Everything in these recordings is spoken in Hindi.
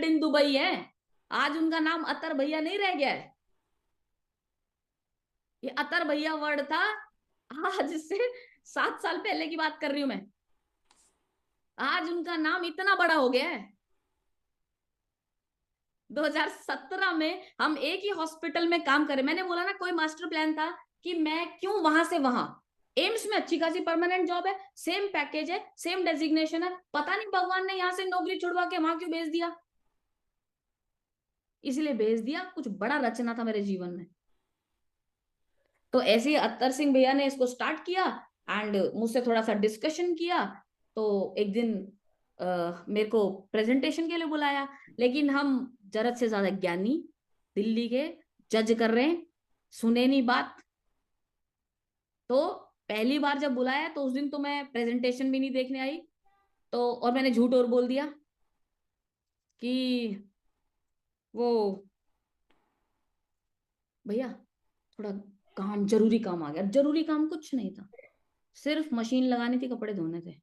इन दुबई है। आज उनका नाम अतर भैया नहीं रह गया है। ये अतर भैया वर्ड था आज से 7 साल पहले की बात कर रही हूं मैं। आज उनका नाम इतना बड़ा हो गया है। 2017 में हम एक ही हॉस्पिटल में काम करें। मैंने बोला ना, कोई मास्टर प्लान था कि मैं क्यों वहां से वहां। एम्स में अच्छी खासी परमानेंट जॉब है, सेम पैकेज है, सेम डेजिग्नेशन है, पता नहीं भगवान ने यहां से नौकरी छुड़वा के वहां क्यों भेज दिया। इसलिए भेज दिया, कुछ बड़ा रचना था मेरे जीवन में। तो ऐसे ही अत्तर सिंह भैया ने इसको स्टार्ट किया एंड मुझसे थोड़ा सा डिस्कशन किया। तो एक दिन मेरे को प्रेजेंटेशन के लिए बुलाया। लेकिन हम जरूरत से ज्यादा ज्ञानी, दिल्ली के, जज कर रहे हैं, सुने नहीं बात। तो पहली बार जब बुलाया तो उस दिन तो मैं प्रेजेंटेशन भी नहीं देखने आई। तो और मैंने झूठ और बोल दिया कि वो भैया थोड़ा काम, जरूरी काम आ गया। जरूरी काम कुछ नहीं था, सिर्फ मशीन लगानी थी, कपड़े धोने थे।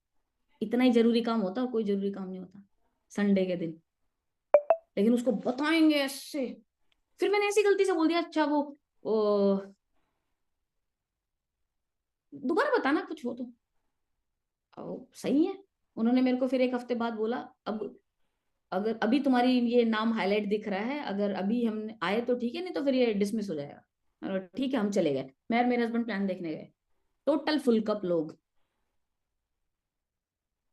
इतना ही जरूरी काम होता, और कोई जरूरी काम नहीं होता संडे के दिन। लेकिन उसको बताएंगे ऐसे। फिर मैंने ऐसी गलती से बोल दिया, अच्छा वो दोबारा बताना कुछ हो तो। सही है। उन्होंने मेरे को फिर एक हफ्ते बाद बोला, अब अगर अभी तुम्हारी ये नाम हाईलाइट दिख रहा है, अगर अभी हम आए तो ठीक है, नहीं तो फिर ये डिसमिस हो जाएगा। और ठीक है, हम चले गए। मैं और मेरे हस्बैंड प्लान देखने गए। टोटल फुल कप लोग।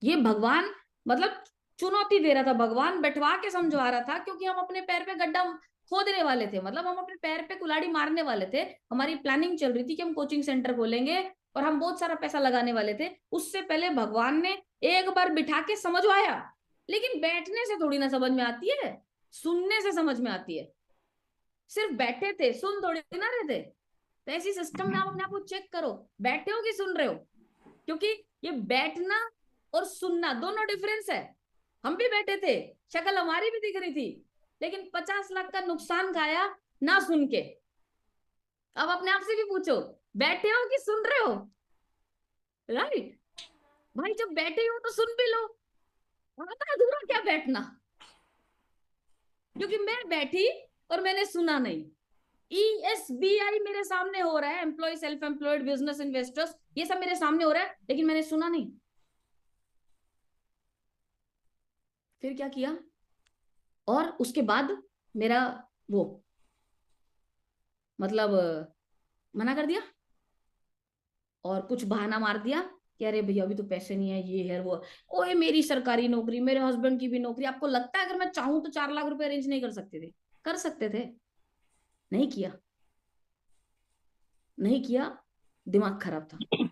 ये भगवान, मतलब चुनौती दे रहा था, भगवान बैठवा के समझवा रहा था, क्योंकि हम अपने पैर पे गड्ढा खोदने वाले थे। मतलब हम अपने पैर पे कुल्हाड़ी मारने वाले थे। हमारी प्लानिंग चल रही थी कि हम कोचिंग सेंटर खोलेंगे और हम बहुत सारा पैसा लगाने वाले थे। उससे पहले भगवान ने एक बार बिठा के समझवाया। लेकिन बैठने से थोड़ी ना समझ में आती है, सुनने से समझ में आती है। सिर्फ बैठे थे, सुन थोड़ी ना रहे थे। तो ऐसी सिस्टम में आप अपने आप को चेक करो, बैठे हो कि सुन रहे हो। क्योंकि ये बैठना और सुनना दोनों डिफरेंस है। हम भी बैठे थे, शक्ल हमारी भी दिख रही थी, लेकिन 50 लाख का नुकसान खाया ना सुन के। अब अपने आप से भी पूछो, बैठे हो कि सुन रहे हो। राइट। भाई जब बैठे हो तो सुन भी लो, आधा अधूरा क्या बैठना। क्योंकि मैं बैठी और मैंने सुना नहीं। ESBI मेरे सामने हो रहा है, employ self employed business investors, ये सब मेरे सामने हो रहा है, लेकिन मैंने सुना नहीं। फिर क्या किया, और उसके बाद मेरा वो, मतलब मना कर दिया और कुछ बहाना मार दिया कि अरे भैया अभी तो पैसे नहीं है, ये है वो। ओए मेरी सरकारी नौकरी, मेरे हस्बैंड की भी नौकरी, आपको लगता है अगर मैं चाहूं तो 4 लाख रुपए अरेंज नहीं कर सकते थे? कर सकते थे। नहीं किया। नहीं किया। दिमाग खराब था।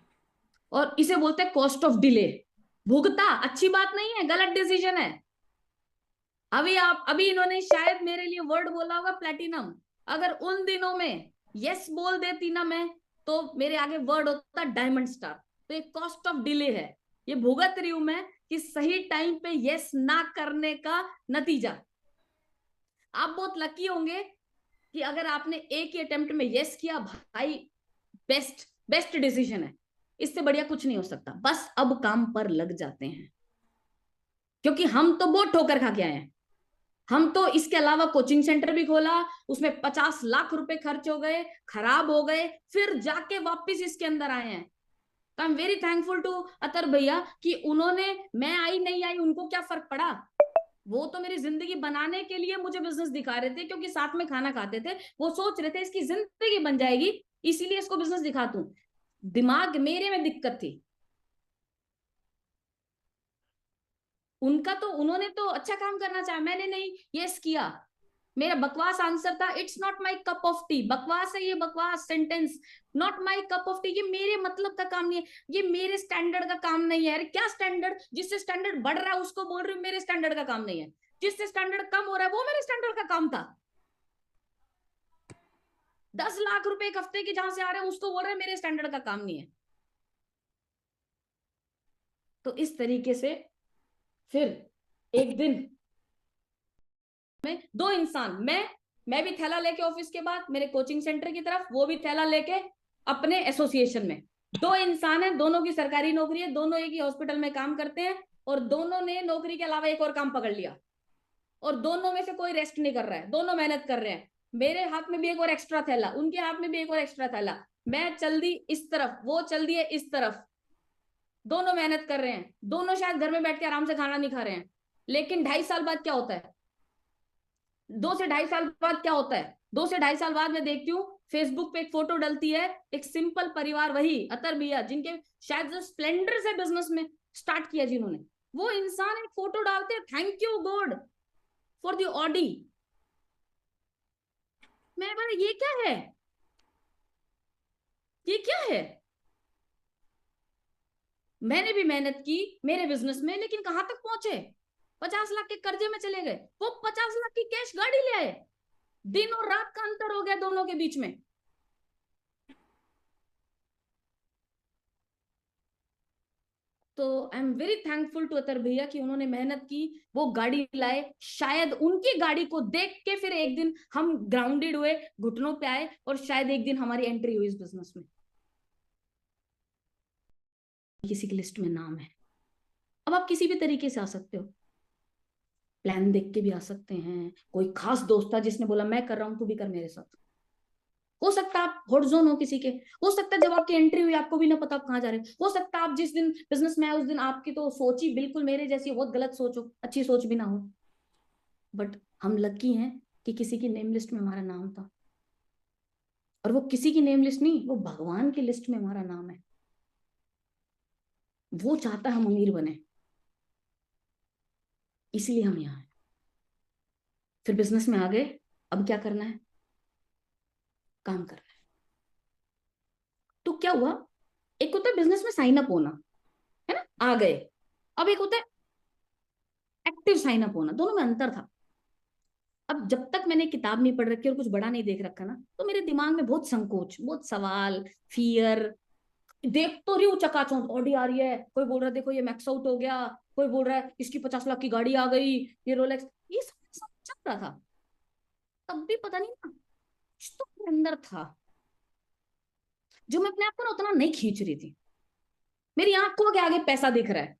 और इसे बोलते हैं कॉस्ट ऑफ डिले। भुगता अच्छी बात नहीं है, गलत डिसीजन है। अभी इन्होंने शायद मेरे लिए वर्ड बोला होगा, प्लेटिनम। अगर उन दिनों में यस बोल देती ना मैं, तो मेरे आगे वर्ड होता डायमंड स्टार। तो ये कॉस्ट ऑफ डिले है। ये भुगत रही हूं मैं कि सही टाइम पे यस ना करने का नतीजा। आप बहुत लकी होंगे कि अगर आपने एक ही अटेम्प्ट में यस किया, भाई बेस्ट बेस्ट डिसीजन है। इससे बढ़िया कुछ नहीं हो सकता। बस अब काम पर लग जाते हैं, क्योंकि हम तो बहुत ठोकर खा के आए हैं। हम तो इसके अलावा कोचिंग सेंटर भी खोला, उसमें 50 लाख रुपए खर्च हो गए, खराब हो गए, फिर जाके वापस इसके अंदर आए हैं। तो I am very thankful to Atar भैया कि उन्होंने, मैं आई नहीं आई उनको क्या फर्क पड़ा। वो तो मेरी जिंदगी बनाने के लिए मुझे बिजनेस दिखा रहे थे, क्योंकि साथ में खाना खाते थे। वो सोच रहे थे इसकी जिंदगी बन जाएगी, इसीलिए इसको बिजनेस दिखा दूं। दिमाग मेरे में दिक्कत थी। उनका तो, उन्होंने तो अच्छा काम करना चाहा, मैंने नहीं यस किया। मेरा बकवास आंसर था, it's not my cup of T. बकवास है ये, बकवास sentence. Not my cup of T, ये मेरे मतलब का काम नहीं है, ये मेरे स्टैंडर्ड का काम नहीं है। अरे क्या स्टैंडर्ड? जिससे स्टैंडर्ड बढ़ रहा है उसको बोल रही हूँ मेरे स्टैंडर्ड का काम नहीं है। जिससे स्टैंडर्ड कम हो रहा है वो मेरे स्टैंडर्ड का काम था। 10 लाख रुपए एक हफ्ते के जहां से आ रहे हैं उसको बोल रहे हैं मेरे स्टैंडर्ड का काम नहीं है। तो इस तरीके से फिर एक दिन में दो इंसान, मैं भी थैला लेके ऑफिस के बाद मेरे कोचिंग सेंटर की तरफ, वो भी थैला लेके अपने एसोसिएशन में। दो इंसान है, दोनों की सरकारी नौकरी है, दोनों एक ही हॉस्पिटल में काम करते हैं, और दोनों ने नौकरी के अलावा एक और काम पकड़ लिया। और दोनों में से कोई रेस्ट नहीं कर रहा है, दोनों मेहनत कर रहे हैं। मेरे हाथ में भी एक और एक्स्ट्रा थैला, उनके हाथ में भी एक और एक्स्ट्रा थैला, मैं चल दी इस तरफ, वो चल दिए इस तरफ, दोनों मेहनत कर रहे हैं, दोनों शायद घर में बैठ के आराम से खाना नहीं खा रहे हैं। लेकिन 2.5 साल बाद क्या होता है, 2 से 2.5 साल बाद क्या होता है, 2 से 2.5 साल बाद मैं देखती हूँ फेसबुक पे एक फोटो डलती है, एक सिंपल परिवार, वही अतर भैया जिनके शायद जो स्प्लेंडर से बिजनेस में स्टार्ट किया जिन्होंने, वो इंसान एक फोटो डालते हैं, thank you God for the Audi. मैं बोला ये क्या है, ये क्या है। मैंने भी मेहनत की मेरे बिजनेस में, लेकिन कहां तक पहुंचे, 50 लाख के कर्जे में चले गए। वो 50 लाख की कैश गाड़ी ले आए, दिन और रात का अंतर हो गया दोनों के बीच में। तो I am very thankful to Atar भैया कि उन्होंने मेहनत की, वो गाड़ी लाए। शायद उनकी गाड़ी को देख के फिर एक दिन हम ग्राउंडेड हुए, घुटनों पे आए, और शायद एक दिन हमारी एंट्री हुई इस बिजनेस में। किसी की लिस्ट में नाम है। अब आप किसी भी तरीके से आ सकते हो, प्लान देख के भी आ सकते हैं, कोई खास दोस्त था जिसने बोला मैं कर रहा हूं तू भी कर मेरे साथ। हो सकता है आप हॉट जोन हो किसी के, हो सकता है जब आपकी एंट्री हुई आपको भी ना पता आप कहाँ जा रहे हैं, हो सकता है आप जिस दिन बिजनेस में आए उस दिन आपकी तो सोच ही बिल्कुल मेरे जैसी बहुत गलत सोच हो, अच्छी सोच भी ना हो। बट हम लकी हैं कि किसी की नेम लिस्ट में हमारा नाम था, और वो किसी की नेम लिस्ट नहीं, वो भगवान की लिस्ट में हमारा नाम है। वो चाहता है हम अमीर बने, इसीलिए हम यहाँ हैं। फिर बिजनेस में आ गए, अब क्या करना है, काम करना है। तो क्या हुआ, एक होता है बिजनेस में साइन अप होना, है ना, आ गए। अब एक होता है एक्टिव साइन अप होना, दोनों में अंतर था। अब जब तक मैंने किताब नहीं पढ़ रखी और कुछ बड़ा नहीं देख रखा ना, तो मेरे दिमाग में बहुत संकोच, बहुत सवाल, फियर। देख तो रही हूँ चकाचौंध ऑडी आ रही है, कोई बोल रहा है देखो ये मैक्स आउट हो गया, कोई बोल रहा है इसकी 50 लाख की गाड़ी आ गई, ये रोलेक्स, ये सब चल रहा था। तब भी पता नहीं ना, कुछ तो मेरे अंदर था जो मैं अपने आप को ना उतना नहीं खींच रही थी। मेरी आंखों के आगे पैसा दिख रहा है,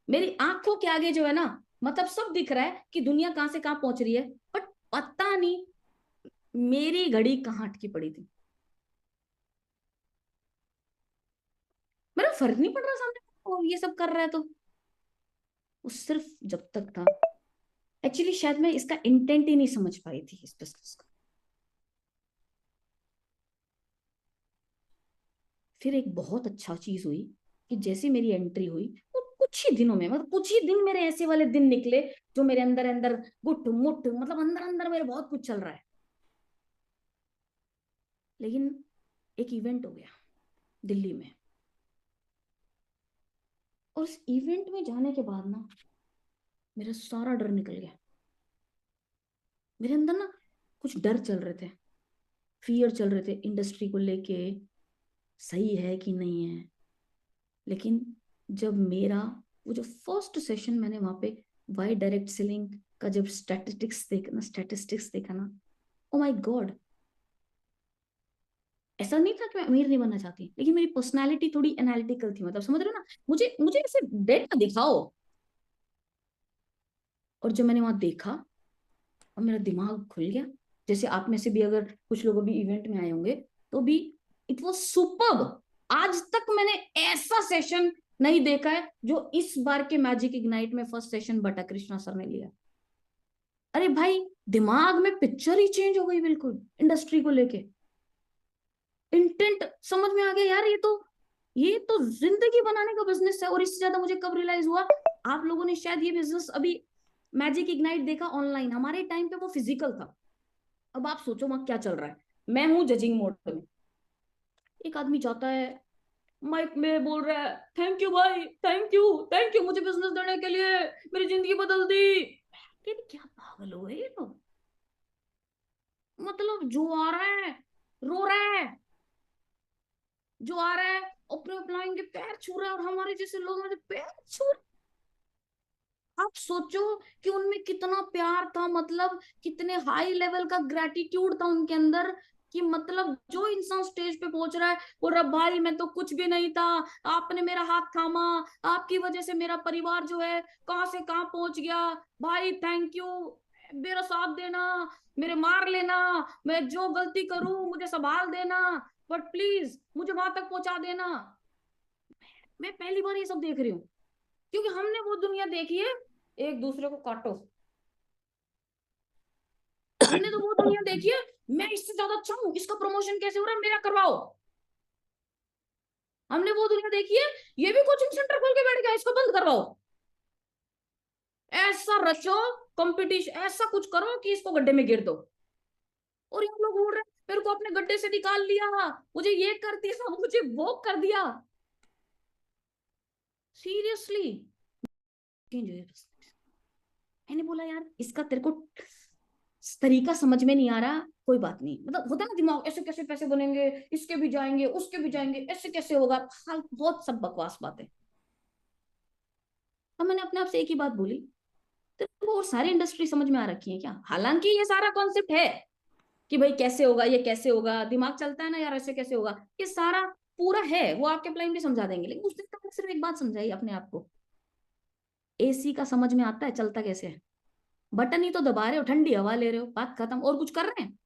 मेरी आंखों के आगे जो है ना, मतलब सब दिख रहा है कि दुनिया कहां से कहां पहुंच रही है, बट पता नहीं मेरी घड़ी कहाँ अटकी पड़ी थी। मेरा फर्क नहीं पड़ रहा सामने वो ये सब कर रहा है तो, वो सिर्फ जब तक था। एक्चुअली शायद मैं इसका इंटेंट ही नहीं समझ पाई थी इस बिजनेस का। फिर एक बहुत अच्छा चीज हुई कि जैसे मेरी एंट्री हुई, वो कुछ ही दिनों में, मतलब कुछ ही दिन मेरे ऐसे वाले दिन निकले जो मेरे अंदर अंदर गुट मुट, मतलब अंदर अंदर मेरे बहुत कुछ चल रहा है। लेकिन एक इवेंट हो गया दिल्ली में, और उस इवेंट में जाने के बाद ना मेरा सारा डर निकल गया। मेरे अंदर ना कुछ डर चल रहे थे, फियर चल रहे थे इंडस्ट्री को लेके, सही है कि नहीं है। लेकिन जब मेरा वो जो फर्स्ट सेशन मैंने वहां पे वाई डायरेक्ट सेलिंग का जब स्टैटिस्टिक्स देखा ना, ओ माय गॉड। ऐसा नहीं था कि मैं अमीर नहीं बनना चाहती, लेकिन मेरी पर्सनालिटी थोड़ी एनालिटिकल थी, मतलब समझ रहे हो ना, मुझे मुझे ऐसे डेटा दिखाओ। और जब मैंने वहां देखा और मेरा दिमाग खुल गया, जैसे आप में से भी अगर कुछ लोग अभी इवेंट में आए होंगे तो भी, इट वाज सुपर्ब। आज तक मैंने ऐसा सेशन नहीं देखा है जो इस बार के मैजिक इग्नाइट में फर्स्ट सेशन बटा कृष्णा सर ने लिया। अरे भाई, दिमाग में पिक्चर ही चेंज हो गई बिल्कुल इंडस्ट्री को लेके। इंटेंट समझ में आ गया यार, ये तो जिंदगी बनाने का बिजनेस है। और इससे ज्यादा मुझे कब रियलाइज हुआ, आप लोगों ने शायद ये बिजनेस अभी मैजिक इग्नाइट देखा ऑनलाइन, हमारे टाइम पे वो फिजिकल था। अब आप सोचो वहां क्या चल रहा है। मैं हूं जजिंग मोड में, एक आदमी जाता है, माइक में बोल रहा है थैंक यू भाई, थैंक यू, थैंक यू मुझे बिजनेस देने के लिए, मेरी जिंदगी बदल दी। क्या पागल हो गए ये लोग, मतलब जो आ रहा है रो रहा है, जो आ रहा है अपने अपलाइन के पैर छू रहा है, और हमारे जैसे लोग मेरे पैर छू रहे। आप सोचो कि उनमें कितना प्यार था, मतलब कितने हाई लेवल का ग्रेटिट्यूड था उनके अंदर, कि मतलब जो इंसान स्टेज पे पहुंच रहा है बोल रहा भाई मैं तो कुछ भी नहीं था, आपने मेरा हाथ थामा, आपकी वजह से मेरा परिवार जो है कहां से कहां पहुंच गया, भाई थैंक यू। मेरा साथ देना, मेरे मार लेना, मैं जो गलती करूं मुझे संभाल देना, बट प्लीज मुझे वहां तक पहुंचा देना। मैं पहली बार ये सब देख रही हूँ, क्योंकि हमने वो दुनिया देखी है, एक दूसरे को काटो। हमने तो वो दुनिया देखी है, मैं इससे ज्यादा अच्छा हूँ, इसका प्रमोशन कैसे हो रहा है, मेरा करवाओ। हमने वो दुनिया देखी है, ये भी कोचिंग सेंटर खोल के बैठ गया, इसको बंद करवाओ। ऐसा रचो कंपटीशन, ऐसा कुछ करो कि इसको गड्ढे में गिर दो। और ये लोग बोल रहे हैं मेरे को अपने गड्ढे से निकाल लिया, मुझे ये कर दिया, मुझे वो कर दिया। सीरियसली। मैंने बोला यार इसका तेरे को तरीका समझ में नहीं आ रहा, कोई बात नहीं, मतलब होता ना दिमाग, ऐसे कैसे पैसे बनेंगे, इसके भी जाएंगे उसके भी जाएंगे, ऐसे कैसे होगा, बहुत सब बकवास बातें। अब मैंने अपने आप से एक ही बात बोली, तेरे को और सारी इंडस्ट्री समझ में आ रखी है क्या? हालांकि ये सारा कॉन्सेप्ट है कि भाई कैसे होगा, ये कैसे होगा, दिमाग चलता है ना यार, ऐसे कैसे होगा, ये सारा पूरा है, वो आपके प्लान भी समझा देंगे। लेकिन उस दिन तक सिर्फ एक बात समझाई अपने आप को, एसी का समझ में आता है चलता कैसे है, बटन ही तो दबा रहे हो, ठंडी हवा ले रहे हो, बात खत्म। और कुछ कर रहे हैं?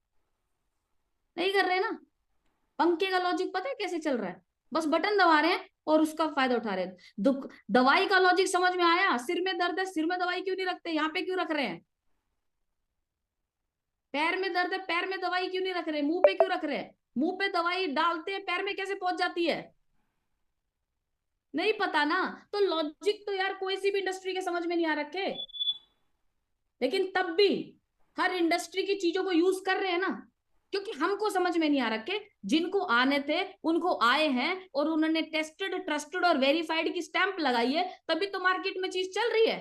नहीं कर रहे ना। पंखे का लॉजिक पता है कैसे चल रहा है? बस बटन दबा रहे हैं और उसका फायदा उठा रहे हैं। दवाई का लॉजिक समझ में आया, सिर में दर्द है, सिर में दवाई क्यों नहीं रखते, यहाँ पे क्यों रख रहे हैं? पैर में दर्द है, पैर में दवाई क्यों नहीं रख रहे, मुंह पे क्यों रख रहे हैं? मुंह पे दवाई डालते हैं, पैर में कैसे पहुंच जाती है? नहीं पता ना। तो लॉजिक तो यार कोई सी भी इंडस्ट्री के समझ में नहीं आ रखे, लेकिन तब भी हर इंडस्ट्री की चीजों को यूज कर रहे हैं ना, क्योंकि हमको समझ में नहीं आ रखे। जिनको आने थे उनको आए हैं, और उन्होंने टेस्टेड ट्रस्टेड और वेरीफाइड की स्टैंप लगाई है, तभी तो मार्केट में चीज चल रही है।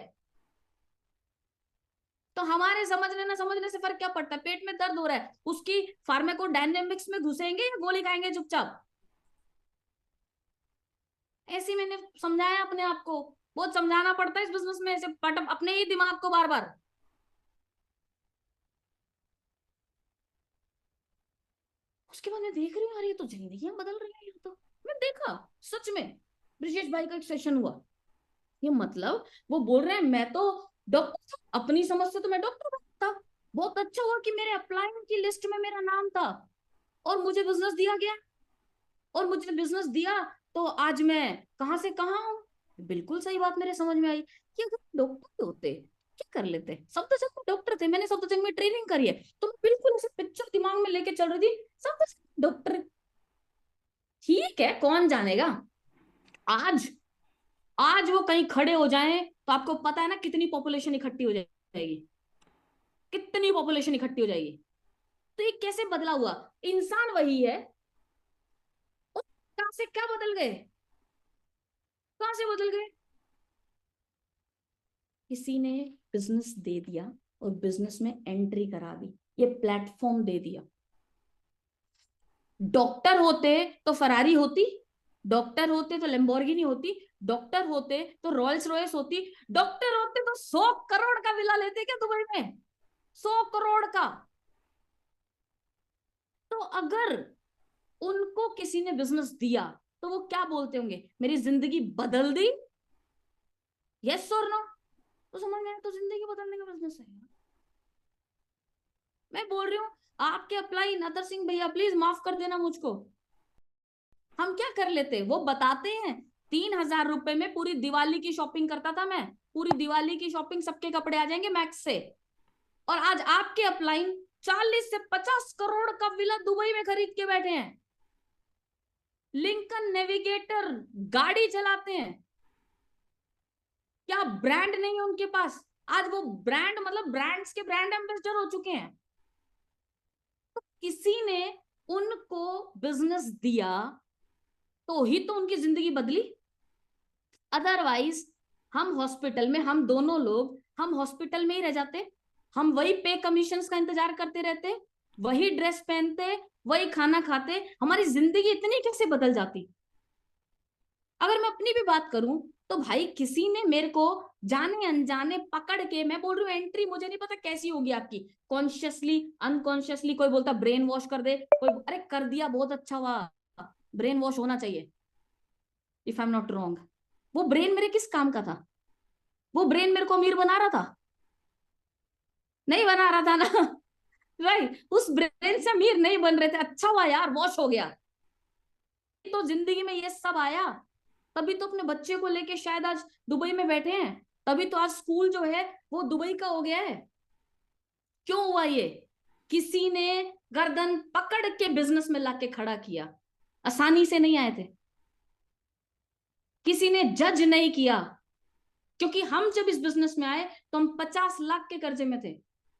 तो हमारे समझने ना समझने से फर्क क्या पड़ता है? पेट में दर्द हो रहा है, उसकी फार्माकोडायनेमिक्स में घुसेंगे या गोली खाएंगे चुपचाप? ऐसे मैंने समझाया अपने आप को, बहुत समझाना पड़ता है इस बिजनेस में, ऐसे पट अपने ही दिमाग को बार बार। उसके बाद मैं देख रही हूँ अरे ये तो जिंदगियां बदल रही है, ये तो मैं देखा सच में। ब्रिजेश भाई का एक सेशन हुआ, ये मतलब वो बोल रहे हैं मैं तो डॉक्टर था, अपनी समझ से तो मैं डॉक्टर था, बहुत अच्छा हुआ कि मेरे अप्लाइंग की लिस्ट में मेरा नाम था, और मुझे बिजनेस दिया गया, और मुझे बिजनेस दिया, तो आज मैं कहाँ से कहाँ हूँ। बिल्कुल सही बात मेरे समझ में आई कि अगर डॉक्टर होते क्या कर लेते, सफदरजंग में डॉक्टर थे, मैंने सफदरजंग में ट्रेनिंग करी है, तो मैं बिल्कुल ऐसे पिक्चर दिमाग में लेके चल रही थी, सफदरजंग डॉक्टर। ठीक है, कौन जानेगा, आज आज वो कहीं खड़े हो जाएं तो आपको पता है ना कितनी पॉपुलेशन इकट्ठी हो जाएगी, कितनी पॉपुलेशन इकट्ठी हो जाएगी। तो ये कैसे बदला हुआ? इंसान वही है, और कहां से क्या बदल गए, कहां से बदल गए? किसी ने बिजनेस दे दिया और बिजनेस में एंट्री करा दी, ये प्लेटफॉर्म दे दिया। डॉक्टर होते तो फरारी होती, डॉक्टर होते तो लेम्बोर्गिनी होती, डॉक्टर होते तो रॉयल्स रॉयस होती, डॉक्टर होते तो 100 करोड़ का विला लेते क्या दुबई में, 100 करोड़ का। तो अगर उनको किसी ने बिजनेस दिया तो वो क्या बोलते होंगे, मेरी जिंदगी बदल दी, यस और नो? तो समझ में आया, तो जिंदगी बदलने का बिजनेस है। मैं बोल रही हूँ आपके अप्लाई नतर सिंह भैया, प्लीज माफ कर देना मुझको। हम क्या कर लेते, वो बताते हैं 3,000 रुपए में पूरी दिवाली की शॉपिंग करता था मैं, पूरी दिवाली की शॉपिंग, सबके कपड़े आ जाएंगे मैक्स से। और आज आपके अपलाइन 40 से 50 करोड़ का विला दुबई में खरीद के बैठे हैं, लिंकन नेविगेटर गाड़ी चलाते हैं, क्या ब्रांड नहीं है उनके पास? आज वो ब्रांड, मतलब ब्रांड्स के ब्रांड एम्बेसडर हो चुके हैं। तो किसी ने उनको बिजनेस दिया तो ही तो उनकी जिंदगी बदली, अदरवाइज हम हॉस्पिटल में, हम दोनों लोग हम हॉस्पिटल में ही रह जाते, हम वही पे कमीशंस का इंतजार करते रहते, वही ड्रेस पहनते, वही खाना खाते, हमारी जिंदगी इतनी कैसे बदल जाती? अगर मैं अपनी भी बात करूं तो भाई किसी ने मेरे को जाने अनजाने पकड़ के, मैं बोल रही हूँ एंट्री मुझे नहीं पता कैसी होगी आपकी, कॉन्शियसली अनकॉन्शियसली, कोई बोलता ब्रेन वॉश कर दे, कोई अरे कर दिया बहुत अच्छा हुआ, ब्रेन वॉश होना चाहिए, if I am not wrong. वो ब्रेन मेरे किस काम का था? वो ब्रेन मेरे को अमीर बना रहा था? नहीं बना रहा था ना। राइट, उस ब्रेन से अमीर नहीं बन रहे थे। अच्छा हुआ यार वॉश हो गया। तो जिंदगी में ये सब आया, तभी तो अपने बच्चे को लेके शायद आज दुबई में बैठे हैं। तभी तो आज स्कूल जो है वो दुबई का हो गया है। क्यों हुआ ये? किसी ने गर्दन पकड़ के बिजनेस में लाके खड़ा किया। आसानी से नहीं आए थे। किसी ने जज नहीं किया। क्योंकि हम जब इस बिजनेस में आए तो हम 50 लाख के कर्जे में थे।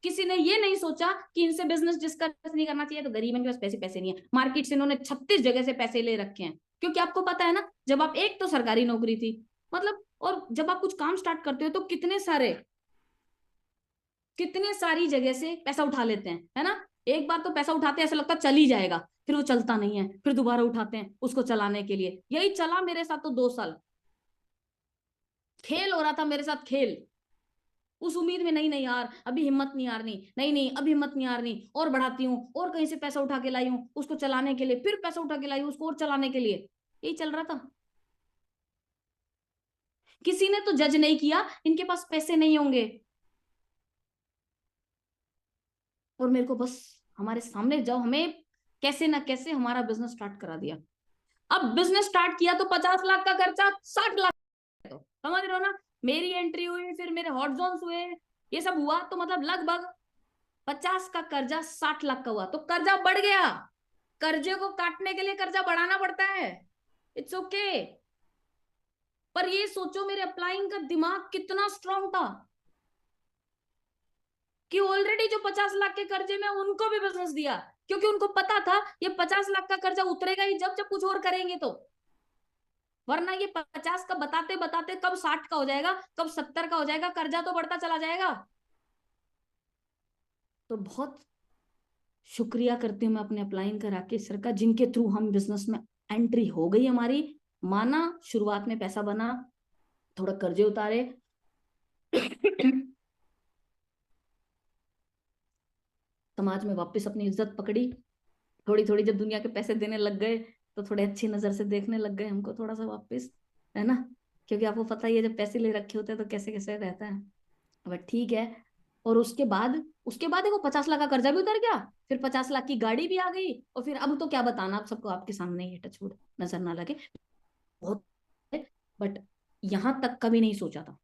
किसी ने ये नहीं सोचा कि इनसे बिजनेस डिस्कस नहीं करना चाहिए, तो गरीब इनके पास पैसे पैसे नहीं है। मार्केट से इन्होंने 36 जगह से पैसे ले रखे हैं। क्योंकि आपको पता है ना, जब आप, एक तो सरकारी नौकरी थी मतलब, और जब आप कुछ काम स्टार्ट करते हो तो कितने सारी जगह से पैसा उठा लेते हैं, है ना। एक बार तो पैसा उठाते हैं ऐसा लगता है चल ही जाएगा, फिर वो चलता नहीं है, फिर दोबारा उठाते हैं उसको चलाने के लिए। यही चला मेरे साथ तो 2 साल। खेल हो रहा था मेरे साथ, खेल। उस उम्मीद में, नहीं नहीं यार अभी हिम्मत नहीं हारनी, नहीं नहीं अभी हिम्मत नहीं हारनी, और बढ़ाती हूँ, और कहीं से पैसा उठा के लाई हूँ उसको चलाने के लिए, फिर पैसा उठा के लाई हूँ उसको और चलाने के लिए। यही चल रहा था। किसी ने तो जज नहीं किया इनके पास पैसे नहीं होंगे। और मेरे को बस हमारे सामने जाओ, हमें कैसे ना कैसे हमारा बिजनेस स्टार्ट करा दिया। अब बिजनेस स्टार्ट किया तो 50 लाख का खर्चा 60 लाख। तो समझ रहे हो ना। मेरी एंट्री हुई, फिर मेरे हॉट जोन्स हुए, ये सब हुआ, तो मतलब लगभग 50 का कर्जा 60 लाख का हुआ। तो कर्जा बढ़ गया। कर्जे को काटने के लिए कर्जा बढ़ाना पड़ता है। It's okay okay। पर ये सोचो मेरे अप्लाइंग का दिमाग कितना स्ट्रांग था कि ऑलरेडी जो 50 लाख के कर्जे में उनको भी बिजनेस दिया। क्योंकि उनको पता था ये 50 लाख का कर्जा उतरेगा ही जब जब कुछ और करेंगे तो। वरना ये 50 का बताते बताते कब 60 का हो जाएगा, कब 70 का हो जाएगा, कर्जा तो बढ़ता चला जाएगा। तो बहुत शुक्रिया करती हूँ मैं अपने अपलाइन का राकेश सर का, जिनके थ्रू हम बिजनेस में एंट्री हो गई हमारी। माना शुरुआत में पैसा बना, थोड़ा कर्जे उतारे, समाज में वापस अपनी इज्जत पकड़ी। थोड़ी थोड़ी जब दुनिया के पैसे देने लग गए तो थोड़े अच्छी नजर से देखने लग गए हमको थोड़ा सा वापस, है ना। क्योंकि आपको पता ही है जब पैसे ले रखे होते हैं तो कैसे कैसे रहता है। बट ठीक है। और उसके बाद देखो 50 लाख का कर्जा भी उतर गया, फिर 50 लाख की गाड़ी भी आ गई, और फिर अब तो क्या बताना आप सबको, आपके सामने ही टचवुड नजर ना लगे बहुत। बट यहां तक कभी नहीं सोचा था,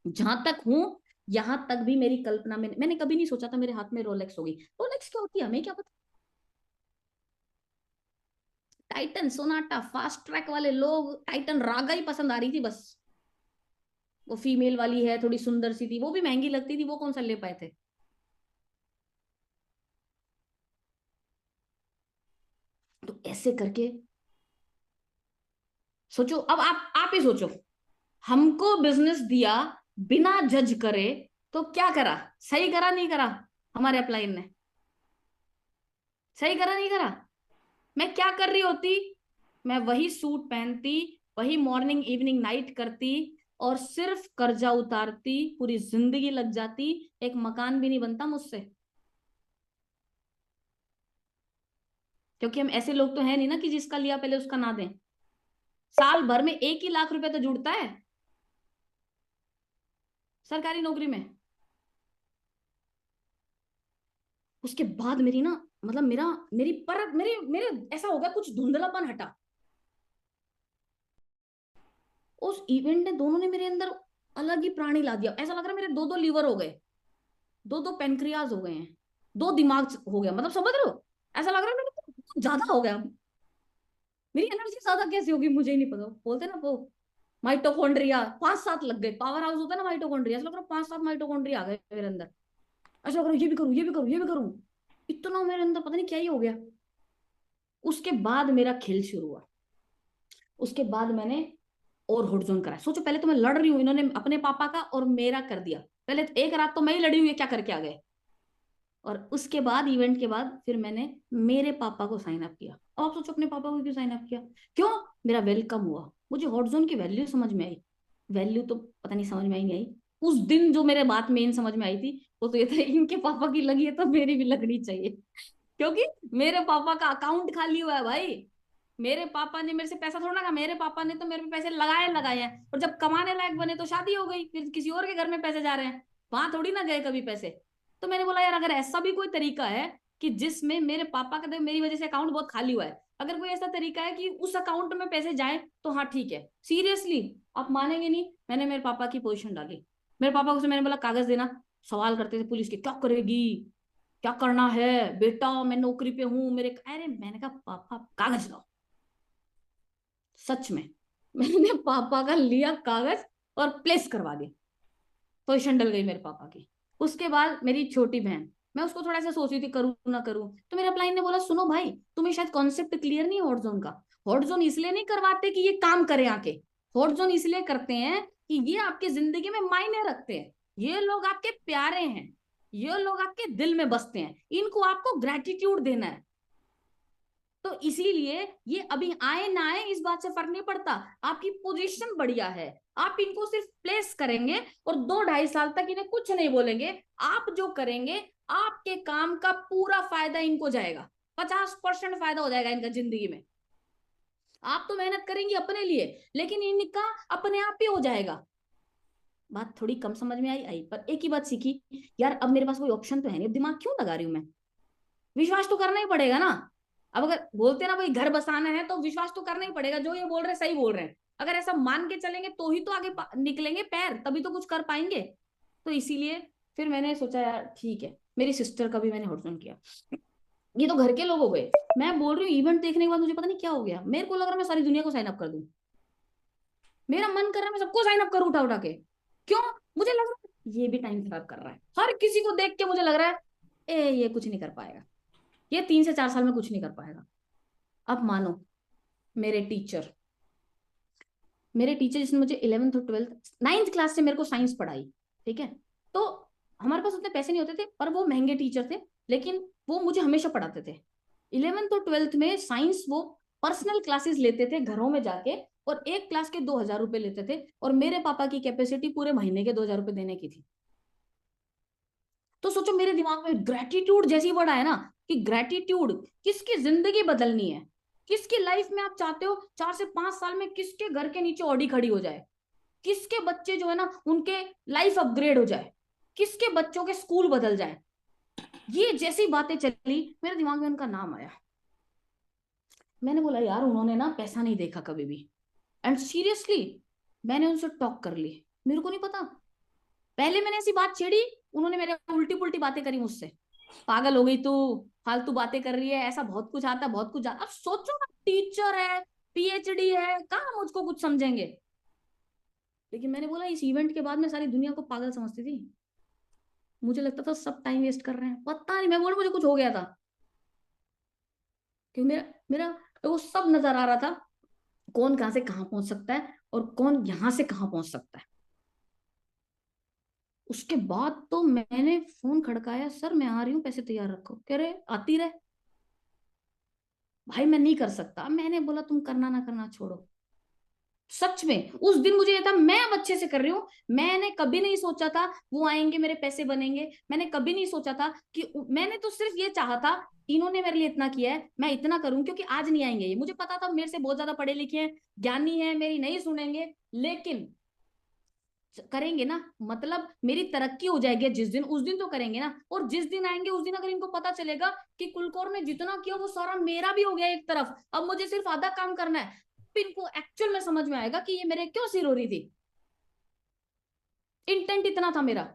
जहां तक हूं यहां तक भी मेरी कल्पना में मैंने कभी नहीं सोचा था मेरे हाथ में रोलेक्स होगी। रोलेक्स क्या होती है हमें क्या पता। टाइटन सोनाटा फास्ट ट्रैक वाले लोग, टाइटन रागा ही पसंद आ रही थी बस। वो फीमेल वाली है, थोड़ी सुंदर सी थी, वो भी महंगी लगती थी, वो कौन सा ले पाए थे। तो ऐसे करके सोचो, अब आप ही सोचो, हमको बिजनेस दिया बिना जज करे, तो क्या करा, सही करा नहीं करा हमारे अपलाइन ने? सही करा नहीं करा? मैं क्या कर रही होती? मैं वही सूट पहनती, वही मॉर्निंग इवनिंग नाइट करती, और सिर्फ कर्जा उतारती, पूरी जिंदगी लग जाती, एक मकान भी नहीं बनता मुझसे। क्योंकि हम ऐसे लोग तो है नहीं ना कि जिसका लिया पहले उसका ना दें। साल भर में 1 ही लाख रुपए तो जुड़ता है सरकारी नौकरी में। उसके बाद मेरी ना, मतलब मेरा मेरी पर मेरे मेरे ऐसा हो गया, कुछ धुंधलापन हटा। उस इवेंट ने, दोनों ने मेरे अंदर अलग ही प्राणी ला दिया। ऐसा लग रहा है मेरे दो दो लीवर हो गए, दो दो पेनक्रियाज हो गए हैं, दो दिमाग हो गया, मतलब समझ रहे हो। ऐसा लग रहा है मेरे को ज्यादा हो गया। मेरी एनर्जी ज्यादा कैसे होगी मुझे ही नहीं पता। बोलते ना वो माइटोकॉन्ड्रिया 5-7 लग गए, पावर हाउस होता है ना माइटोकॉन्ड्रिया, ऐसा लग रहा है 5-7 माइटोकॉन्ड्रिया आ गए मेरे अंदर। ऐसा लग रहा है ये भी करूँ, ये भी करूँ, ये भी करूँ। इतना मेरे अंदर पता नहीं क्या ही हो गया। उसके बाद मेरा खेल शुरू हुआ। उसके बाद मैंने और हुड़जोन करा। सोचो, पहले तो मैं लड़ रही हूँ, इन्होंने अपने पापा का और मेरा कर दिया। पहले तो एक रात तो मैं ही लड़ी हूँ, ये क्या करके आ गए। और उसके बाद इवेंट के बाद फिर मैंने मेरे पापा को साइन अप किया। अब आप सोचो अपने पापा को क्यों साइन अप किया? क्यों? मेरा वेलकम हुआ, मुझे हॉट जोन की वैल्यू समझ में आई। वैल्यू तो पता नहीं समझ में आई नहीं आई। उस दिन जो मेरे बात मेन समझ में आई थी वो तो ये था, इनके पापा की लगी है तो मेरी भी लगनी चाहिए। क्योंकि मेरे पापा का अकाउंट खाली हुआ है भाई। मेरे पापा ने मेरे से पैसा थोड़ा ना कहा, मेरे पापा ने तो मेरे पे पैसे लगाए लगाए हैं, और जब कमाने लायक बने तो शादी हो गई, फिर किसी और के घर में पैसे जा रहे हैं, वहां थोड़ी ना गए कभी पैसे। तो मैंने बोला यार अगर ऐसा भी कोई तरीका है कि जिसमें मेरे पापा का, मेरी वजह से अकाउंट बहुत खाली हुआ है, अगर कोई ऐसा तरीका है कि उस अकाउंट में पैसे जाए तो हाँ ठीक है। सीरियसली आप मानेंगे नहीं, मैंने मेरे पापा की पोजीशन डाली। मेरे पापा को से मैंने बोला कागज देना। सवाल करते थे पुलिस के, क्या करेगी, क्या करना है बेटा, मैं नौकरी पे हूं मेरे। अरे मैंने कहा पापा कागज लाओ। सच में मैंने पापा का लिया कागज और प्लेस करवा दिया। पोजीशन डल गई मेरे पापा की। उसके बाद मेरी छोटी बहन, मैं उसको थोड़ा सा सोच रही थी करूँ ना करूँ, तो मेरे अपलाइन ने बोला सुनो भाई तुम्हें शायद कॉन्सेप्ट क्लियर नहीं है हॉट जोन का। हॉट जोन इसलिए नहीं करवाते कि ये काम करे आके, हॉट जोन इसलिए करते हैं कि ये आपकी जिंदगी में मायने रखते हैं, ये लोग आपके प्यारे हैं, ये लोग आपके दिल में बसते हैं, इनको आपको ग्रेटिट्यूड देना है। तो इसीलिए ये अभी आए ना आए इस बात से फर्क नहीं पड़ता, आपकी पोजीशन बढ़िया है, आप इनको सिर्फ प्लेस करेंगे और 2-2.5 साल तक इन्हें कुछ नहीं बोलेंगे। आप जो करेंगे आपके काम का पूरा फायदा इनको जाएगा, 50% फायदा हो जाएगा इनका जिंदगी में। आप तो मेहनत करेंगे अपने लिए, लेकिन इनका अपने आप ही हो जाएगा। बात थोड़ी कम समझ में आई पर एक ही बात सीखी, यार अब मेरे पास कोई ऑप्शन तो है नहीं, अब दिमाग क्यों लगा रही हूं मैं, विश्वास तो करना ही पड़ेगा ना। अब अगर बोलते ना भाई घर बसाना है तो विश्वास तो करना ही पड़ेगा, जो ये बोल रहे हैं सही बोल रहे हैं, अगर ऐसा मान के चलेंगे तो ही तो आगे निकलेंगे पैर, तभी तो कुछ कर पाएंगे। तो इसीलिए फिर मैंने सोचा यार ठीक है, मेरी सिस्टर का भी मैंने होटल किया। ये तो घर के लोग हो गए, मैं बोल रही हूँ इवेंट देखने के बाद मुझे पता नहीं क्या हो गया, मेरे को लग रहा है मैं सारी दुनिया को साइन अप कर दूं। मेरा मन कर रहा है मैं सबको साइन अप करूं उठा उठा के। क्यों? मुझे लग रहा है ये भी टाइम खराब कर रहा है, हर किसी को देख के मुझे लग रहा है ये कुछ नहीं कर पाएगा, ये 3 से 4 साल में कुछ नहीं कर पाएगा। अब मानो मेरे टीचर मेरे टीचर जिसने मुझे 11th और 12th 9th क्लास से मेरे को साइंस पढ़ाई, ठीक है, तो हमारे पास उतने पैसे नहीं होते थे पर वो महंगे टीचर थे, लेकिन वो मुझे हमेशा पढ़ाते थे। 11th और 12th में साइंस वो पर्सनल क्लासेस लेते थे घरों में जाके, और एक क्लास के 2,000 रुपए लेते थे, और मेरे पापा की कैपेसिटी पूरे महीने के 2,000 रुपए देने की थी। तो सोचो मेरे दिमाग में ग्रेटिट्यूड जैसी वर्ड आया ना, कि ग्रेटिट्यूड, किसकी जिंदगी बदलनी है, किसकी लाइफ में आप चाहते हो 4 से 5 साल में किसके घर के नीचे ऑडी खड़ी हो जाए, किसके बच्चे जो है ना उनके लाइफ अपग्रेड हो जाए, किसके बच्चों के स्कूल बदल जाए। ये जैसी बातें चली मेरे दिमाग में उनका नाम आया। मैंने बोला यार उन्होंने ना पैसा नहीं देखा कभी भी, एंड सीरियसली मैंने उनसे टॉक कर ली। मेरे को नहीं पता, पहले मैंने ऐसी बात छेड़ी, उन्होंने मेरे उल्टी पुल्टी बातें करी मुझसे, पागल हो गई तू, फालतू बातें कर रही है, ऐसा बहुत कुछ आता, बहुत कुछ आता। अब सोचो ना, टीचर है, पीएचडी है, कहाँ मुझको कुछ समझेंगे। लेकिन मैंने बोला इस इवेंट के बाद मैं सारी दुनिया को पागल समझती थी, मुझे लगता था सब टाइम वेस्ट कर रहे हैं, पता नहीं, मैं बोल मुझे कुछ हो गया था, क्योंकि मेरा मेरा वो सब नजर आ रहा था, कौन कहां से कहां पहुंच सकता है और कौन यहां से कहां पहुंच सकता है। उसके बाद तो मैंने फोन खड़काया, सर मैं आ रही हूँ पैसे तैयार रखो, कह रहे आती रहे। भाई मैं नहीं कर सकता, मैंने बोला तुम करना ना करना छोड़ो। सच में उस दिन मुझे ये था मैं अब अच्छे से कर रही हूँ, मैंने कभी नहीं सोचा था वो आएंगे मेरे पैसे बनेंगे, मैंने कभी नहीं सोचा था कि, मैंने तो सिर्फ ये चाहा था इन्होंने मेरे लिए इतना किया है मैं इतना करूं, क्योंकि आज नहीं आएंगे ये, मुझे पता था मेरे से बहुत ज्यादा पढ़े लिखे हैं, ज्ञानी है, मेरी नहीं सुनेंगे, लेकिन करेंगे ना, मतलब मेरी तरक्की हो जाएगी जिस दिन, उस दिन तो करेंगे ना। और जिस दिन आएंगे उस दिन अगर इनको पता चलेगा कि कुलकौर ने जितना किया वो सारा मेरा भी हो गया एक तरफ, अब मुझे सिर्फ आधा काम करना है, तो इनको एक्चुअल में समझ में आएगा कि ये मेरे क्यों सिर हो रही थी। इंटेंट इतना था मेरा।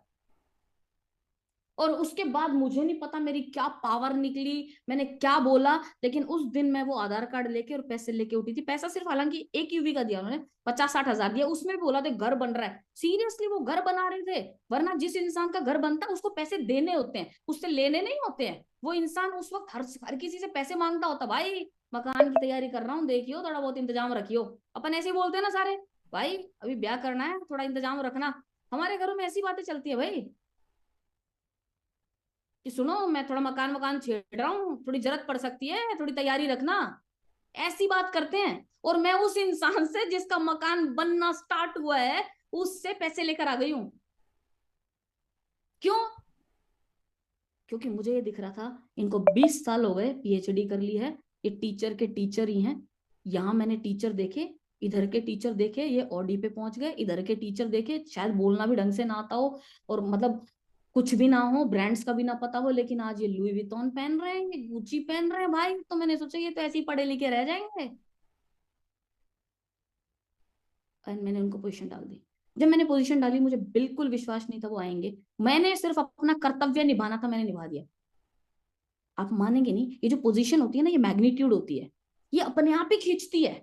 और उसके बाद मुझे नहीं पता मेरी क्या पावर निकली, मैंने क्या बोला, लेकिन उस दिन मैं वो आधार कार्ड लेके और पैसे लेके उठी थी। पैसा सिर्फ हालांकि एक यूवी का दिया उन्होंने, 50-60 हजार दिया, उसमें भी बोला था घर बन रहा है, सीरियसली वो घर बना रहे थे। वरना जिस इंसान का घर बनता है उसको पैसे देने होते हैं, उससे लेने नहीं होते हैं। वो इंसान उस वक्त हर किसी से पैसे मांगता होता, भाई मकान की तैयारी कर रहा हूँ देखियो थोड़ा बहुत इंतजाम रखियो, अपन ऐसे ही बोलते हैं ना सारे, भाई अभी ब्याह करना है थोड़ा इंतजाम रखना। हमारे घरों में ऐसी बातें चलती है भाई, कि सुनो मैं थोड़ा मकान मकान छेड़ रहा हूँ, थोड़ी जरूरत पड़ सकती है, थोड़ी तैयारी रखना, ऐसी बात करते हैं। और मैं उस इंसान से जिसका मकान बनना स्टार्ट हुआ है उससे पैसे लेकर आ गई हूँ। क्यों? क्योंकि मुझे ये दिख रहा था इनको 20 साल हो गए, पीएचडी कर ली है, ये टीचर के टीचर ही हैं। यहाँ मैंने टीचर देखे, इधर के टीचर देखे, ये ऑडी पे पहुंच गए, इधर के टीचर देखे शायद बोलना भी ढंग से ना आता हो, और मतलब कुछ भी ना हो, ब्रांड्स का भी ना पता हो, लेकिन आज ये लुई विटॉन पहन रहे हैं, ये गुची पहन रहे हैं भाई। तो मैंने सोचा ये तो ऐसे ही पढ़े लिखे रह जाएंगे, और मैंने उनको पोजीशन डाल दी। जब मैंने पोजीशन डाली, मुझे बिल्कुल विश्वास नहीं था वो आएंगे। मैंने सिर्फ अपना कर्तव्य निभाना था, मैंने निभा दिया। आप मानेंगे नहीं, ये जो पोजीशन होती है ना, ये मैग्नीट्यूड होती है, ये अपने आप ही खींचती है।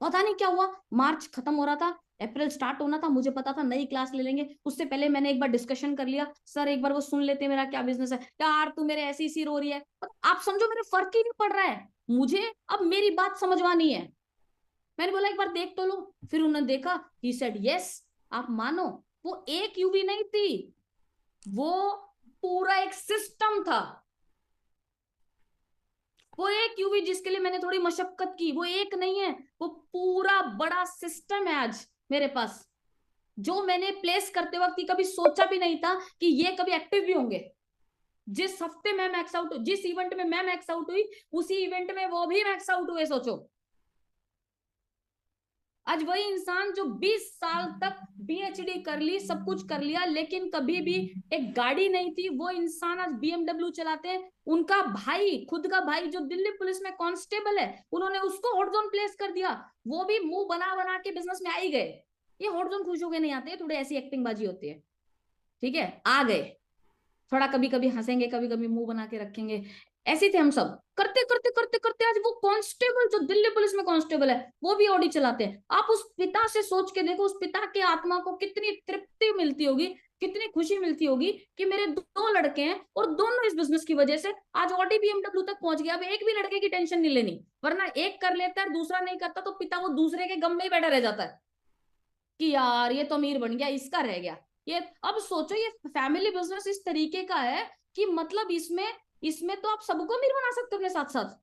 पता नहीं क्या हुआ, मार्च खत्म हो रहा था, अप्रैल स्टार्ट होना था, मुझे पता था नई क्लास ले लेंगे। उससे पहले मैंने एक बार डिस्कशन कर लिया, सर एक बार वो सुन लेते मेरा क्या बिजनेस है। यार तू मेरे ऐसी सी रो रही है, आप समझो मेरे फर्क ही नहीं पड़ रहा है, मुझे अब मेरी बात समझवानी है। मैंने बोला एक बार देख तो लो। फिर उन्होंने देखा, ही सेड यस। आप मानो, वो एक यूवी नहीं थी, वो पूरा एक सिस्टम था। वो एक यूवी जिसके लिए मैंने थोड़ी मशक्कत की, वो एक नहीं है, वो पूरा बड़ा सिस्टम है आज मेरे पास, जो मैंने प्लेस करते वक्त ही कभी सोचा भी नहीं था कि ये कभी एक्टिव भी होंगे। जिस हफ्ते मैं मैक्स आउट, जिस इवेंट में मैं मैक्स आउट हुई, उसी इवेंट में वो भी मैक्स आउट हुए, सोचो। आज वही इंसान जो 20 साल तक पीएचडी कर ली, सब कुछ कर लिया, लेकिन कभी भी एक गाड़ी नहीं थी, वो इंसान आज बीएमडब्ल्यू चलाते हैं। उनका भाई, खुद का भाई जो दिल्ली पुलिस में कांस्टेबल है, उन्होंने उसको हॉट जोन प्लेस कर दिया। वो भी मुंह बना बना के बिजनेस में आ ही गए। ये हॉट जोन खुश होके नहीं आते, थोड़ी ऐसी एक्टिंग बाजी होती है। ठीक है, आ गए, थोड़ा कभी कभी हंसेंगे, कभी कभी मुंह बना के रखेंगे। ऐसे थे हम सब, करते करते करते करते आज वो कांस्टेबल जो दिल्ली पुलिस में कांस्टेबल है, वो भी ऑडी चलाते हैं। आप उस पिता से सोच के देखो, उस पिता के आत्मा को कितनी तृप्ति मिलती होगी, कितनी खुशी मिलती होगी कि मेरे दो लड़के हैं और दोनों इस बिजनेस की वजह से आज ऑडी बीएमडब्ल्यू तक पहुंच गया। अब एक भी लड़के की टेंशन नहीं लेनी, वरना एक कर लेता है दूसरा नहीं करता, तो पिता वो दूसरे के गम में ही बैठा रह जाता है कि यार ये तो अमीर बन गया, इसका रह गया। ये अब सोचो, ये फैमिली बिजनेस इस तरीके का है कि मतलब इसमें इसमें तो आप सबको अमीर बना सकते हो अपने साथ साथ।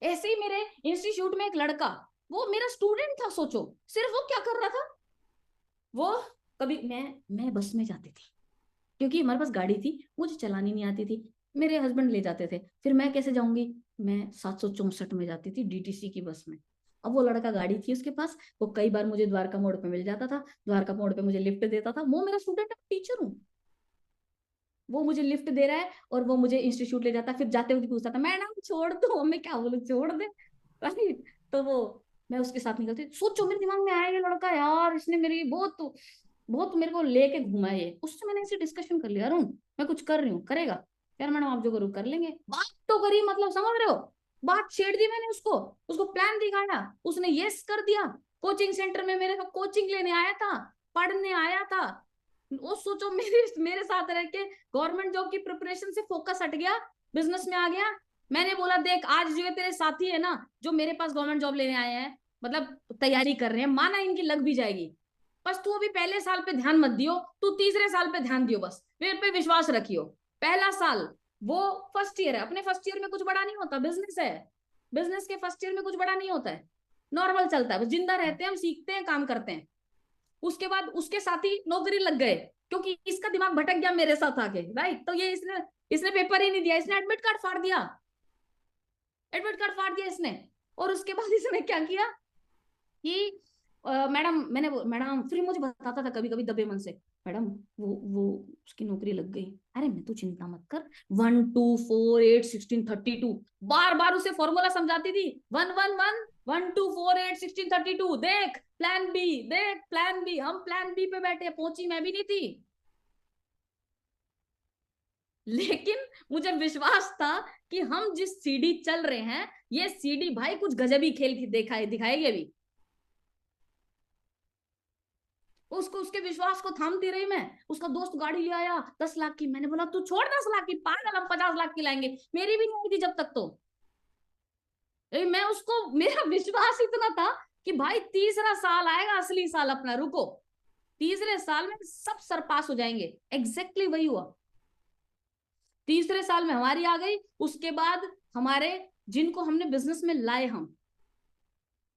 ऐसे ही मेरे इंस्टीट्यूट में एक लड़का, वो मेरा स्टूडेंट था, सोचो सिर्फ वो क्या कर रहा था। वो कभी मैं बस में जाती थी, क्योंकि हमारे पास गाड़ी थी, मुझे चलानी नहीं आती थी, मेरे हस्बैंड ले जाते थे, फिर मैं कैसे जाऊंगी। मैं 764 में जाती थी, डीटीसी की बस में। अब वो लड़का गाड़ी थी उसके पास, वो कई बार मुझे द्वारका मोड़ पे मिल जाता था, द्वारका मोड़ पे मुझे लिफ्ट देता था। वो मेरा स्टूडेंट है, टीचर हूँ, वो मुझे लिफ्ट दे रहा है और वो मुझे इंस्टीट्यूट ले जाता है। फिर जाते हुए पूछता था, मैडम छोड़ दो, मैं क्या बोलूं, छोड़ दे। राइट, तो वो मैं उसके साथ निकलती। सोचो मेरे दिमाग में आया ये लड़का, यार इसने मेरी बहुत बहुत मेरे को लेके घुमा है ये। उससे मैंने ऐसे डिस्कशन कर लिया, अरुण मैं कुछ कर रही हूँ, करेगा? यार मैडम आप जो करो कर लेंगे। बात तो करी, मतलब समझ रहे हो, बात छेड़ दी मैंने उसको, उसको प्लान दिखाया, उसने यस कर दिया। कोचिंग सेंटर में मेरे को कोचिंग लेने आया था, पढ़ने आया था। वो सोचो, मेरे मेरे साथ रह के गवर्नमेंट जॉब की प्रिपरेशन से फोकस हट गया, बिजनेस में आ गया। मैंने बोला देख, आज जो है तेरे साथी है ना, जो मेरे पास गवर्नमेंट जॉब लेने आए हैं, मतलब तैयारी कर रहे हैं, माना इनकी लग भी जाएगी, बस तू अभी पहले साल पे ध्यान मत दियो, तू तीसरे साल पे ध्यान दियो, बस मेरे पे विश्वास रखियो। पहला साल वो फर्स्ट ईयर है, अपने फर्स्ट ईयर में कुछ बड़ा नहीं होता, बिजनेस है, बिजनेस के फर्स्ट ईयर में कुछ बड़ा नहीं होता है, नॉर्मल चलता है, बस जिंदा रहते हैं हम, सीखते हैं, काम करते हैं। उसके बाद उसके साथ ही नौकरी लग गए, क्योंकि इसका दिमाग भटक गया मेरे साथ आके, राइट। तो ये इसने इसने पेपर ही नहीं दिया, इसने एडमिट कार्ड फाड़ दिया, एडमिट कार्ड फाड़ दिया इसने। और उसके बाद इसने क्या किया कि मैडम, मैडम फिर मुझे बताता था कभी कभी दबे मन से, मैडम वो उसकी नौकरी लग गई। अरे मैं तू चिंता मत कर, 1 2 4 8 16 32, बार बार उसे फॉर्मूला समझाती थी, 1 1 1 1 2 4 8 16 32, देख प्लान बी, देख प्लान बी। हम प्लान बी पे बैठे, पहुंची मैं भी नहीं थी, लेकिन मुझे विश्वास था कि हम जिस सीडी चल रहे हैं, ये सीडी भाई कुछ गजबी खेल दिखाएगी अभी। उसको, उसके विश्वास को थामती रही मैं। उसका दोस्त गाड़ी ले आया 10 लाख की, मैंने बोला तू छोड़ 10 लाख की, पागल, हम 50 लाख की लाएंगे। मेरी भी नहीं आई थी जब तक, तो मैं उसको, मेरा विश्वास इतना था कि भाई तीसरा साल आएगा, असली साल अपना, रुको, तीसरे साल में सब सरपास हो जाएंगे। एग्जैक्टली वही हुआ, तीसरे साल में हमारी आ गई। उसके बाद हमारे, जिनको हमने बिजनेस में लाए हम,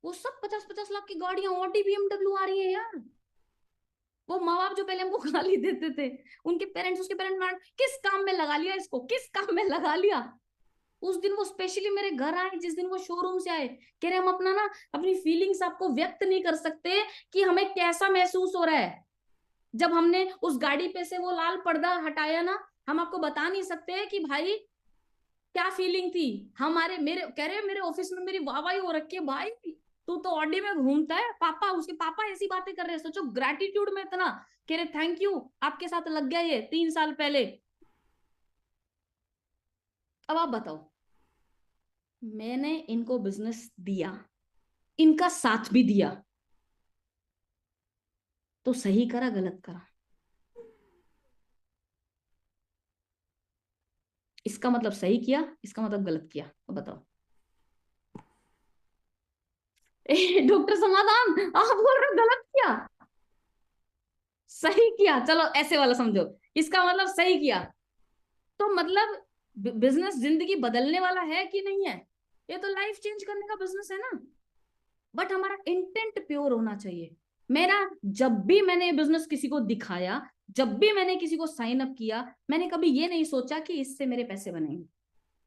वो सब 50 50 लाख की गाड़ियां, ऑडी बीएमडब्ल्यू आ रही है यार। वो माँ बाप जो पहले हमको गाली देते थे, उनके पेरेंट्स, उसके पेरेंट्स, किस काम में लगा लिया इसको, किस काम में लगा लिया। उस दिन वो स्पेशली मेरे घर आए, जिस दिन वो शोरूम से आए, कह रहे हम अपना ना अपनी फीलिंग्स आपको व्यक्त नहीं कर सकते कि हमें कैसा महसूस हो रहा है जब हमने उस गाड़ी पे से वो लाल पर्दा हटाया ना। हम आपको बता नहीं सकते कि भाई क्या फीलिंग थी हमारे। मेरे कह रहे मेरे ऑफिस में मेरी वाहवाही हो रखी है, भाई तू तो ऑडी में घूमता है, पापा, उसके पापा ऐसी बातें कर रहे हैं, सोचो ग्रेटिट्यूड में इतना। कह रहे थैंक यू, आपके साथ लग गया ये 3 साल पहले। अब आप बताओ, मैंने इनको बिजनेस दिया, इनका साथ भी दिया, तो सही करा गलत करा? इसका मतलब सही किया, इसका मतलब गलत किया, तो बताओ। डॉक्टर समाधान, आप बोल रहे हो गलत किया, सही किया, चलो ऐसे वाला समझो, इसका मतलब सही किया। तो मतलब बिजनेस जिंदगी बदलने वाला है कि नहीं है? ये तो लाइफ चेंज करने का बिजनेस है ना। बट हमारा इंटेंट प्योर होना चाहिए। मेरा जब भी मैंने बिजनेस किसी को दिखाया, जब भी मैंने किसी को साइन अप किया, मैंने कभी ये नहीं सोचा कि इससे मेरे पैसे बनेंगे।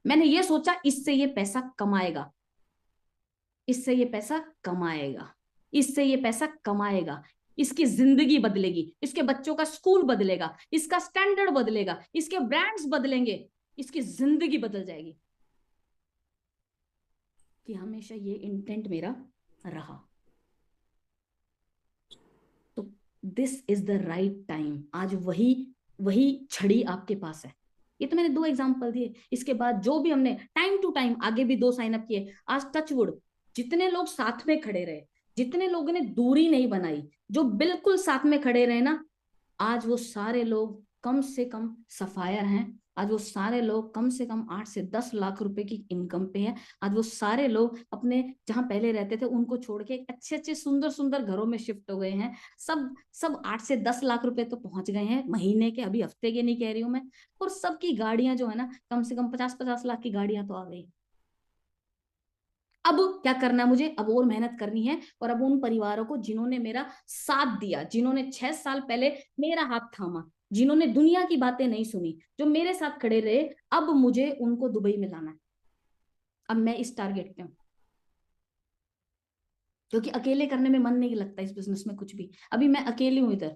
मैंने ये सोचा इससे ये पैसा कमाएगा, इससे ये पैसा कमाएगा, इससे ये पैसा कमाएगा, इसकी जिंदगी बदलेगी, इसके बच्चों का स्कूल बदलेगा, इसका स्टैंडर्ड बदलेगा, इसके ब्रांड्स बदलेंगे, इसकी जिंदगी बदल जाएगी। कि हमेशा ये इंटेंट मेरा रहा। तो this is the right time. आज वही वही छड़ी आपके पास है। ये तो मैंने 2 एग्जांपल दिए, इसके बाद जो भी हमने टाइम टू टाइम आगे भी 2 साइन अप किए। आज टचवुड, जितने लोग साथ में खड़े रहे, जितने लोगों ने दूरी नहीं बनाई, जो बिल्कुल साथ में खड़े रहे ना, आज वो सारे लोग कम से कम सफायर हैं। आज वो सारे लोग कम से कम 8 से 10 लाख रुपए की इनकम पे है। आज वो सारे लोग अपने जहां पहले रहते थे उनको छोड़ के अच्छे अच्छे सुंदर सुंदर घरों में शिफ्ट हो गए हैं। सब सब 8 से 10 लाख रुपए तो पहुंच गए हैं महीने के, अभी हफ्ते के नहीं कह रही हूँ मैं। और सबकी गाड़ियां जो है ना, कम से कम 50-50 लाख की गाड़ियां तो आ गई। अब क्या करना है मुझे? अब और मेहनत करनी है। और अब उन परिवारों को जिन्होंने मेरा साथ दिया, जिन्होंने 6 साल पहले मेरा हाथ थामा, जिन्होंने दुनिया की बातें नहीं सुनी, जो मेरे साथ खड़े रहे, अब मुझे उनको दुबई में लाना है। अब मैं इस टारगेट पे हूँ, क्योंकि अकेले करने में मन नहीं लगता इस बिजनेस में कुछ भी। अभी मैं अकेली हूँ इधर,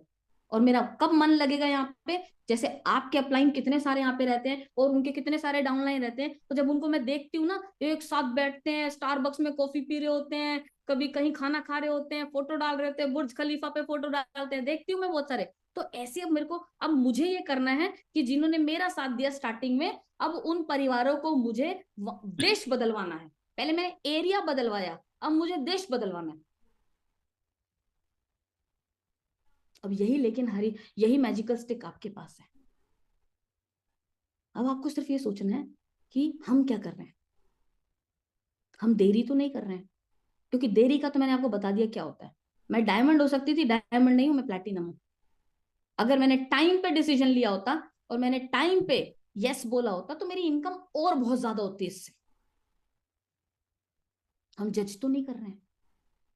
और मेरा कब मन लगेगा यहाँ पे? जैसे आपके अपलाइन कितने सारे यहाँ पे रहते हैं और उनके कितने सारे डाउनलाइन रहते हैं, तो जब उनको मैं देखती हूँ ना, एक साथ बैठते हैं, स्टारबक्स में कॉफी पी रहे होते हैं, कभी कहीं खाना खा रहे होते हैं, फोटो डाल रहे होते हैं, बुर्ज खलीफा पे फोटो डालते हैं, देखती हूँ मैं बहुत सारे। तो ऐसे अब मेरे को, अब मुझे ये करना है कि जिन्होंने मेरा साथ दिया स्टार्टिंग में, अब उन परिवारों को मुझे देश बदलवाना है। पहले मैंने एरिया बदलवाया, अब मुझे देश बदलवाना है। अब यही, लेकिन हरी, यही मैजिकल स्टिक आपके पास है। अब आपको सिर्फ ये सोचना है कि हम क्या कर रहे हैं। हम देरी तो नहीं कर रहे हैं, क्योंकि देरी का तो मैंने आपको बता दिया क्या होता है। मैं डायमंड हो सकती थी, डायमंड नहीं हूं, मैं प्लैटिनम हूं। अगर मैंने टाइम पे डिसीजन लिया होता और मैंने टाइम पे यस बोला होता, तो मेरी इनकम और बहुत ज्यादा होती इससे। हम जज तो नहीं कर रहे हैं।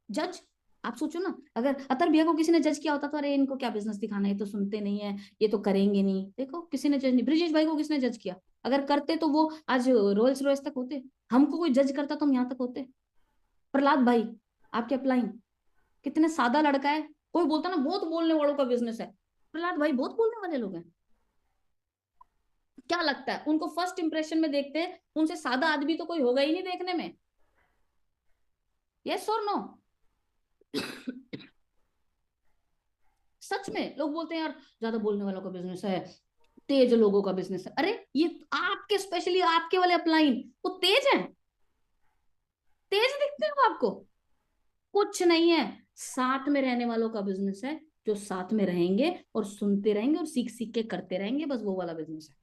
जज, आप सोचो ना, अगर अतर भैया को किसी ने जज किया होता तो अरे इनको क्या बिजनेस दिखाना है, ये तो सुनते नहीं है, ये तो करेंगे नहीं। देखो किसी ने जज नहीं, ब्रिजेश भाई को किसने जज किया? अगर करते तो वो आज रोल्स रॉयस तक होते। हमको कोई जज करता तो हम यहाँ तक होते। प्रहलाद भाई, आपके अपलाइन, कितने सादा लड़का है। कोई बोलता ना बहुत बोलने वालों का बिजनेस है, प्रहलाद भाई बहुत बोलने वाले लोग हैं। क्या लगता है उनको फर्स्ट इंप्रेशन में देखते हैं, उनसे सादा आदमी तो कोई होगा ही नहीं देखने में? यस और नो? सच में लोग बोलते हैं यार ज्यादा बोलने वालों का बिजनेस है, तेज लोगों का बिजनेस है। अरे ये आपके, स्पेशली आपके वाले अपलाइन, वो तेज है? तेज दिखते हो आपको? कुछ नहीं है। साथ में रहने वालों का बिजनेस है, जो साथ में रहेंगे और सुनते रहेंगे और सीख सीख के करते रहेंगे, बस वो वाला बिजनेस है।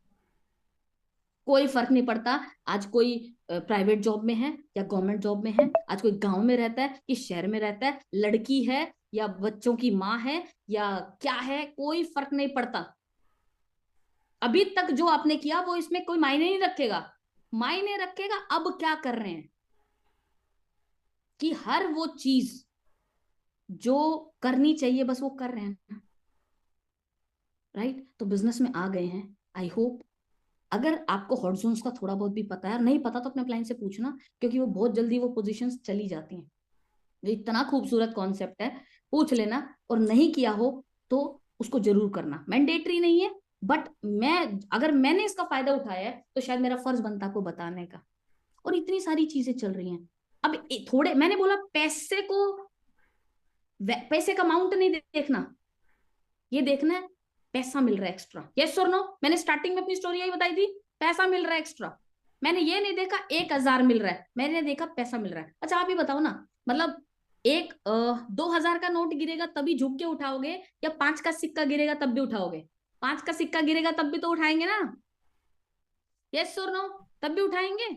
कोई फर्क नहीं पड़ता आज कोई प्राइवेट जॉब में है या गवर्नमेंट जॉब में है, आज कोई गांव में रहता है कि शहर में रहता है, लड़की है या बच्चों की माँ है या क्या है, कोई फर्क नहीं पड़ता। अभी तक जो आपने किया वो इसमें कोई मायने नहीं रखेगा। मायने रखेगा अब क्या कर रहे हैं, कि हर वो चीज जो करनी चाहिए बस वो कर रहे हैं। राइट? तो बिजनेस में आ गए हैं, आई होप अगर आपको हॉरिजॉन्स का थोड़ा बहुत भी पता है, नहीं पता तो अपने क्लाइंट से पूछना, क्योंकि वो बहुत जल्दी वो पोजीशंस चली जाती हैं। ये इतना खूबसूरत कॉन्सेप्ट है, पूछ लेना। और नहीं किया हो तो उसको जरूर करना, मैंडेटरी नहीं है, बट मैं अगर मैंने इसका फायदा उठाया है तो शायद मेरा फर्ज बनता को बताने का। और इतनी सारी चीजें चल रही हैं। अब थोड़े मैंने बोला पैसे को, पैसे का अमाउंट नहीं देखना, ये देखना है पैसा मिल रहा है एक्स्ट्रा, यस और नो। मैंने स्टार्टिंग में अपनी स्टोरी यही बताई थी, पैसा मिल रहा है एक्स्ट्रा। मैंने ये नहीं देखा 1,000 मिल रहा है, मैंने देखा पैसा मिल रहा है। अच्छा आप ही बताओ ना, मतलब एक 2,000 का नोट गिरेगा तभी झुक के उठाओगे, या 5 का सिक्का गिरेगा तब भी उठाओगे? 5 का सिक्का गिरेगा तब भी तो उठाएंगे ना, यस और नो, तब भी उठाएंगे।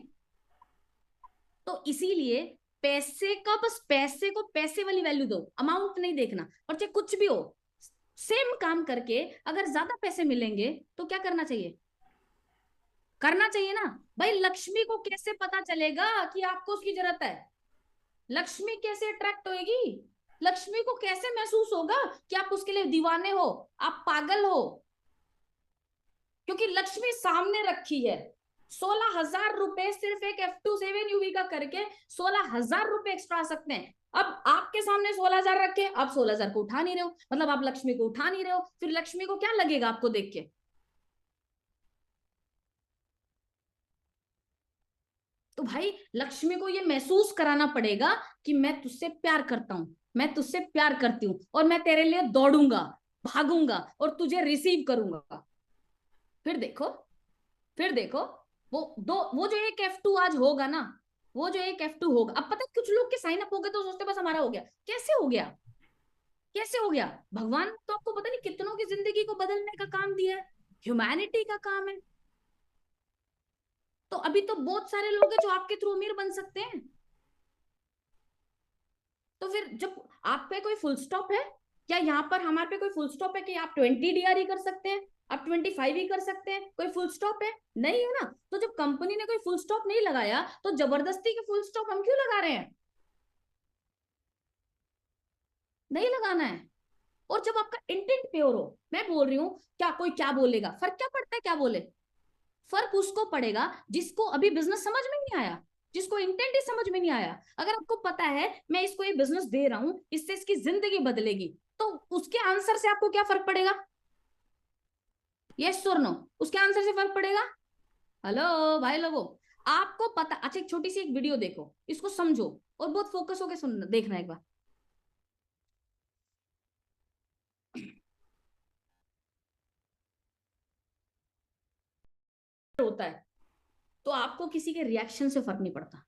तो इसीलिए पैसे का, बस पैसे को पैसे वाली वैल्यू दो, अमाउंट नहीं देखना। और चाहे कुछ भी हो, सेम काम करके अगर ज्यादा पैसे मिलेंगे तो क्या करना चाहिए? करना चाहिए ना भाई। लक्ष्मी को कैसे पता चलेगा कि आपको उसकी जरूरत है? लक्ष्मी कैसे अट्रैक्ट होएगी? लक्ष्मी को कैसे महसूस होगा कि आप उसके लिए दीवाने हो, आप पागल हो? क्योंकि लक्ष्मी सामने रखी है। 16,000 रुपए सिर्फ एक F27UV का करके 16,000 रुपए एक्स्ट्रा आ सकते हैं। अब आपके सामने 16,000 रखे, आप 16,000 को उठा नहीं रहे हो, मतलब आप लक्ष्मी को उठा नहीं रहे हो, फिर लक्ष्मी को क्या लगेगा आपको देख के? तो भाई लक्ष्मी को ये महसूस कराना पड़ेगा कि मैं तुझसे प्यार करता हूं, मैं तुझसे प्यार करती हूँ, और मैं तेरे लिए दौड़ूंगा, भागूंगा और तुझे रिसीव करूंगा। फिर देखो, फिर देखो, वो जो एक F2 आज होगा ना, वो जो एक F2 होगा, अब पता है कुछ लोग के साइन अप हो गए तो सोचते बस हमारा हो गया। कैसे हो गया? कैसे हो गया? भगवान तो आपको पता नहीं कितनों की जिंदगी को बदलने का काम दिया है, ह्यूमैनिटी का काम है। तो अभी तो बहुत सारे लोग हैं जो आपके थ्रू अमीर बन सकते हैं। तो फिर जब आप पे कोई फुल स्टॉप है, क्या यहाँ पर हमारे पे कोई फुल स्टॉप है कि आप 20 DRE कर सकते हैं, आप 25 ही कर सकते हैं? कोई फुल स्टॉप है? नहीं है ना। तो जब कंपनी ने कोई फुल स्टॉप नहीं लगाया तो जबरदस्ती के फुल स्टॉप हम क्यों लगा रहे हैं? नहीं लगाना है। और जब आपका इंटेंट प्योर हो, मैं बोल रही हूँ, क्या कोई क्या बोलेगा, फर्क क्या पड़ता है क्या बोले? फर्क उसको पड़ेगा जिसको अभी बिजनेस समझ में नहीं आया, जिसको इंटेंट ही समझ में नहीं आया। अगर आपको पता है मैं इसको ये बिजनेस दे रहा हूं, इससे इसकी जिंदगी बदलेगी, तो उसके आंसर से आपको क्या फर्क पड़ेगा? यस और नो, उसके आंसर से फर्क पड़ेगा। हेलो भाई लोगों, आपको पता, अच्छा एक छोटी सी एक वीडियो देखो, इसको समझो और बहुत फोकस होकर सुनना, देखना एक बार। होता है तो आपको किसी के रिएक्शन से फर्क नहीं पड़ता।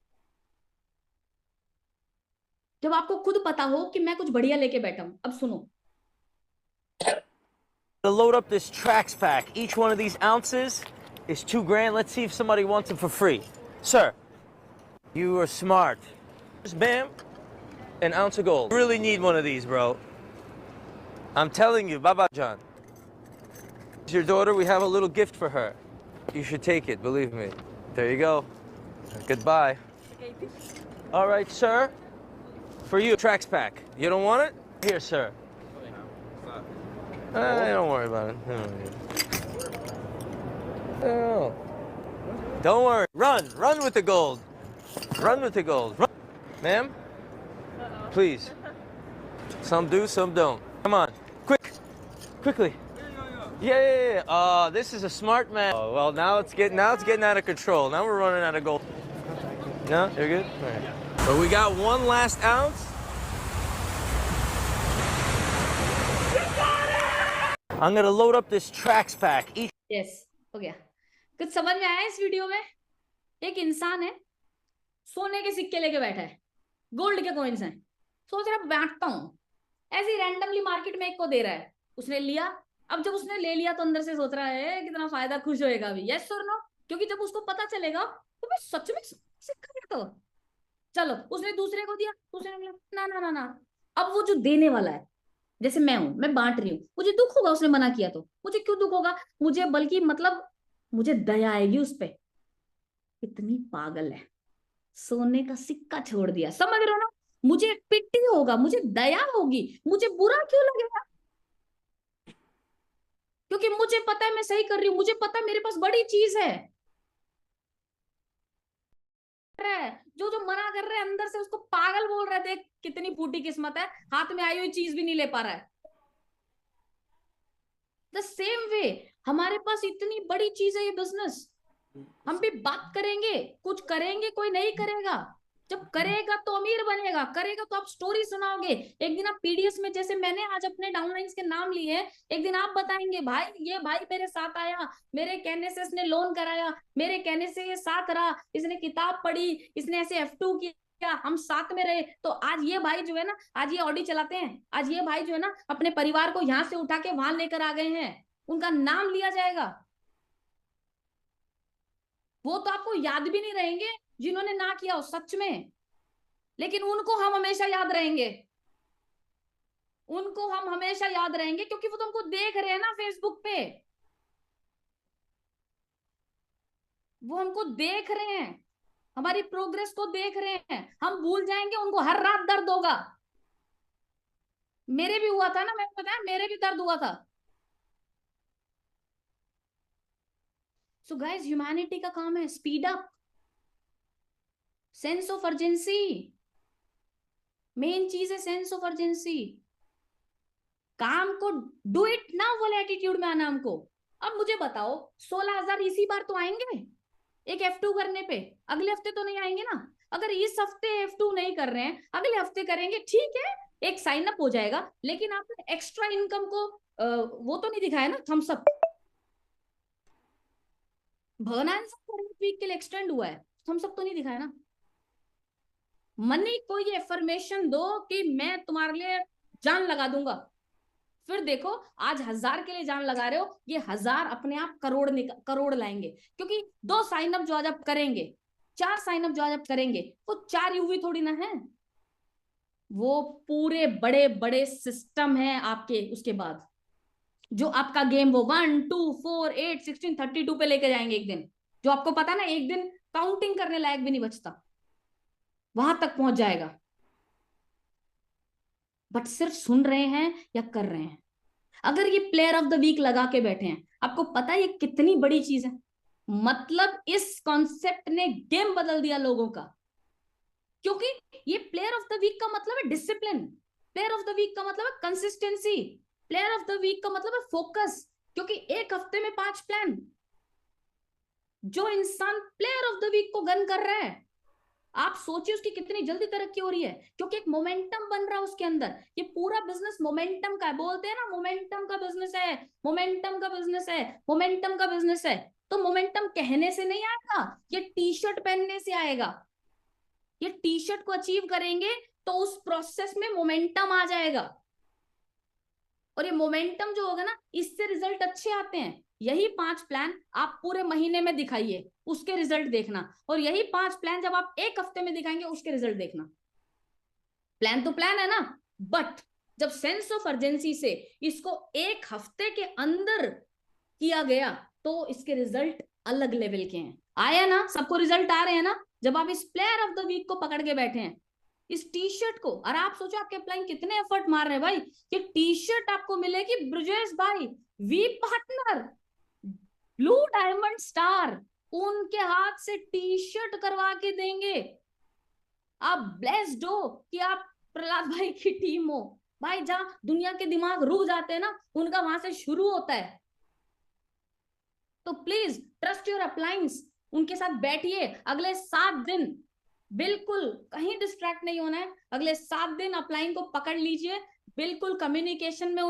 जब आपको खुद पता हो कि मैं कुछ बढ़िया लेके बैठा हूं, अब सुनो। To load up this Trax pack. Each one of these ounces is $2,000. Let's see if somebody wants it for free. Sir, you are smart. Just bam, an ounce of gold. Really need one of these, bro. I'm telling you, Baba John. It's your daughter. We have a little gift for her. You should take it, believe me. There you go. Goodbye. All right, sir. For you, Trax pack. You don't want it? Here, sir. Don't worry about it. Oh. Don't worry. Run. Run with the gold. Run with the gold. Run. Ma'am? Please. Some do, some don't. Come on. Quick. Quickly. Yeah. This is a smart man. Oh, well, now it's getting out of control. Now we're running out of gold. No? You're good? All right. So we got one last ounce. I'm gonna load up this Trax pack. Yes, हो गया। कुछ समझ में आया इस वीडियो में? एक इंसान है, सोने के सिक्के लेके बैठा है, गोल्ड के कॉइन्स हैं, सोच रहा बांटता हूं, ऐसे रैंडमली मार्केट में एक को दे रहा है, उसने लिया। अब जब उसने ले लिया तो अंदर से सोच रहा है कितना फायदा, खुश होएगा अभी, यस और नो? क्योंकि जब उसको पता चलेगा तो मैं सच में सिक्का है, तो चलो उसने दूसरे को दिया, दूसरे ने मिला, ना ना ना ना। अब वो जो देने वाला है, जैसे मैं हूं, मैं बांट रही हूँ, मुझे दुख होगा उसने मना किया तो, मुझे क्यों दुख होगा? मुझे बल्कि मतलब मुझे दया आएगी उस पे, इतनी पागल है, सोने का सिक्का छोड़ दिया, समझ रहे हो ना? मुझे पिट्टी होगा, मुझे दया होगी, मुझे बुरा क्यों लगेगा? क्योंकि मुझे पता है मैं सही कर रही हूं, मुझे पता है मेरे पास बड़ी चीज है। जो जो मना कर रहे हैं अंदर से उसको पागल बोल रहे थे, कितनी फूटी किस्मत है, हाथ में आई हुई चीज भी नहीं ले पा रहा है। द सेम वे हमारे पास इतनी बड़ी चीज है ये बिजनेस, हम भी बात करेंगे, कुछ करेंगे, कोई नहीं करेगा। जब करेगा तो अमीर बनेगा, करेगा तो आप स्टोरी सुनाओगे। एक दिन आप पीडीएस में, जैसे मैंने आज अपने डाउनलाइंस के नाम लिए हैं, एक दिन आप बताएंगे भाई ये भाई मेरे साथ आया, मेरे कहने से इसने लोन कराया, मेरे कहने से ये साथ रहा, इसने किताब पढ़ी, इसने ऐसे F2 किया, हम साथ में रहे। तो आज ये भाई जो है ना, आज ये ऑडी चलाते हैं, आज ये भाई जो है ना अपने परिवार को यहाँ से उठा के वहां लेकर आ गए हैं, उनका नाम लिया जाएगा। वो तो आपको याद भी नहीं रहेंगे जिन्होंने ना किया हो सच में, लेकिन उनको हम हमेशा याद रहेंगे, उनको हम हमेशा याद रहेंगे, क्योंकि वो तुमको देख रहे हैं ना फेसबुक पे, वो हमको देख रहे हैं, हमारी प्रोग्रेस को देख रहे हैं। हम भूल जाएंगे, उनको हर रात दर्द होगा। मेरे भी हुआ था ना, मैंने बताया मेरे भी दर्द हुआ था। सो गाइस, ह्यूमैनिटी का काम है speed up, sense of urgency, main चीज है सेंस ऑफ अर्जेंसी। काम को डू इट नाउ वाले एटीट्यूड में आना हमको। अब मुझे बताओ 16,000 इसी बार तो आएंगे एक F2 करने पे, अगले हफ्ते तो नहीं आएंगे ना। अगर इस हफ्ते F2 नहीं कर रहे हैं, अगले हफ्ते करेंगे, ठीक है, एक साइन अप हो जाएगा। लेकिन आपने एक्स्ट्रा इनकम को वो तो नहीं दिखाया ना, थम्स अप। बोनस वीक के लिए एक्सटेंड हुआ है, थम्स अप तो नहीं दिखाया ना। मनी को ये एफर्मेशन दो कि मैं तुम्हारे लिए जान लगा दूंगा, फिर देखो आज 1,000 के लिए जान लगा रहे हो, ये 1,000 अपने आप करोड़ लाएंगे। क्योंकि 2 साइन अप जो आज आप करेंगे, 4 साइन अप जो आज आप करेंगे, वो 4 यूवी थोड़ी ना है, वो पूरे बड़े बड़े सिस्टम है आपके। उसके बाद जो आपका गेम वो 1 2 4 8 16 32 पे लेके जाएंगे एक दिन, जो आपको पता ना एक दिन काउंटिंग करने लायक भी नहीं बचता, वहां तक पहुंच जाएगा। बट सिर्फ सुन रहे हैं या कर रहे हैं? अगर ये प्लेयर ऑफ द वीक लगा के बैठे हैं, आपको पता है ये कितनी बड़ी चीज है। मतलब इस कॉन्सेप्ट ने गेम बदल दिया लोगों का, क्योंकि ये प्लेयर ऑफ द वीक का मतलब है discipline, player of the week का मतलब है consistency, player of the week का मतलब है फोकस। क्योंकि एक हफ्ते में 5 प्लान, जो इंसान प्लेयर ऑफ द वीक को गन कर रहा है, आप सोचिए उसकी कितनी जल्दी तरक्की हो रही है, क्योंकि एक मोमेंटम बन रहा है उसके अंदर। ये पूरा बिजनेस मोमेंटम का है, बोलते हैं ना मोमेंटम का बिजनेस है, मोमेंटम का बिजनेस है, मोमेंटम का बिजनेस है। तो मोमेंटम कहने से नहीं आएगा, ये टी शर्ट पहनने से आएगा। ये टी शर्ट को अचीव करेंगे तो उस प्रोसेस में मोमेंटम आ जाएगा, और ये मोमेंटम जो होगा ना, इससे रिजल्ट अच्छे आते हैं। यही 5 प्लान आप पूरे महीने में दिखाइए, उसके रिजल्ट देखना, और यही 5 प्लान जब आप एक हफ्ते में दिखाएंगे, उसके रिजल्ट देखना। प्लान तो प्लान है ना, बट जब सेंस ऑफ अर्जेंसी से इसको एक हफ्ते के अंदर किया गया, तो इसके रिजल्ट अलग लेवल के हैं। आया ना, सबको रिजल्ट आ रहे हैं ना, जब आप इस प्लेयर ऑफ द वीक को पकड़ के बैठे हैं, इस टी शर्ट को। और आप सोचो आपके अप्लाइन कितने एफर्ट मार रहे हैं भाई, ये टी शर्ट आपको मिलेगी ब्रजेश भाई, V partner, blue diamond star, उनके हाथ से टी शर्ट करवा के देंगे। आप ब्लेस्ड हो कि आप प्रहलाद भाई की टीम हो भाई। जहां दुनिया के दिमाग रुक जाते हैं ना, उनका वहां से शुरू होता है। तो प्लीज ट्रस्ट योर अप्लायंस, उनके साथ बैठिए अगले 7 दिन, बिल्कुल कहीं डिस्ट्रैक्ट नहीं होना है। अगले 7 दिन अपलाइन को पकड़ लीजिए, बिल्कुल कम्युनिकेशन में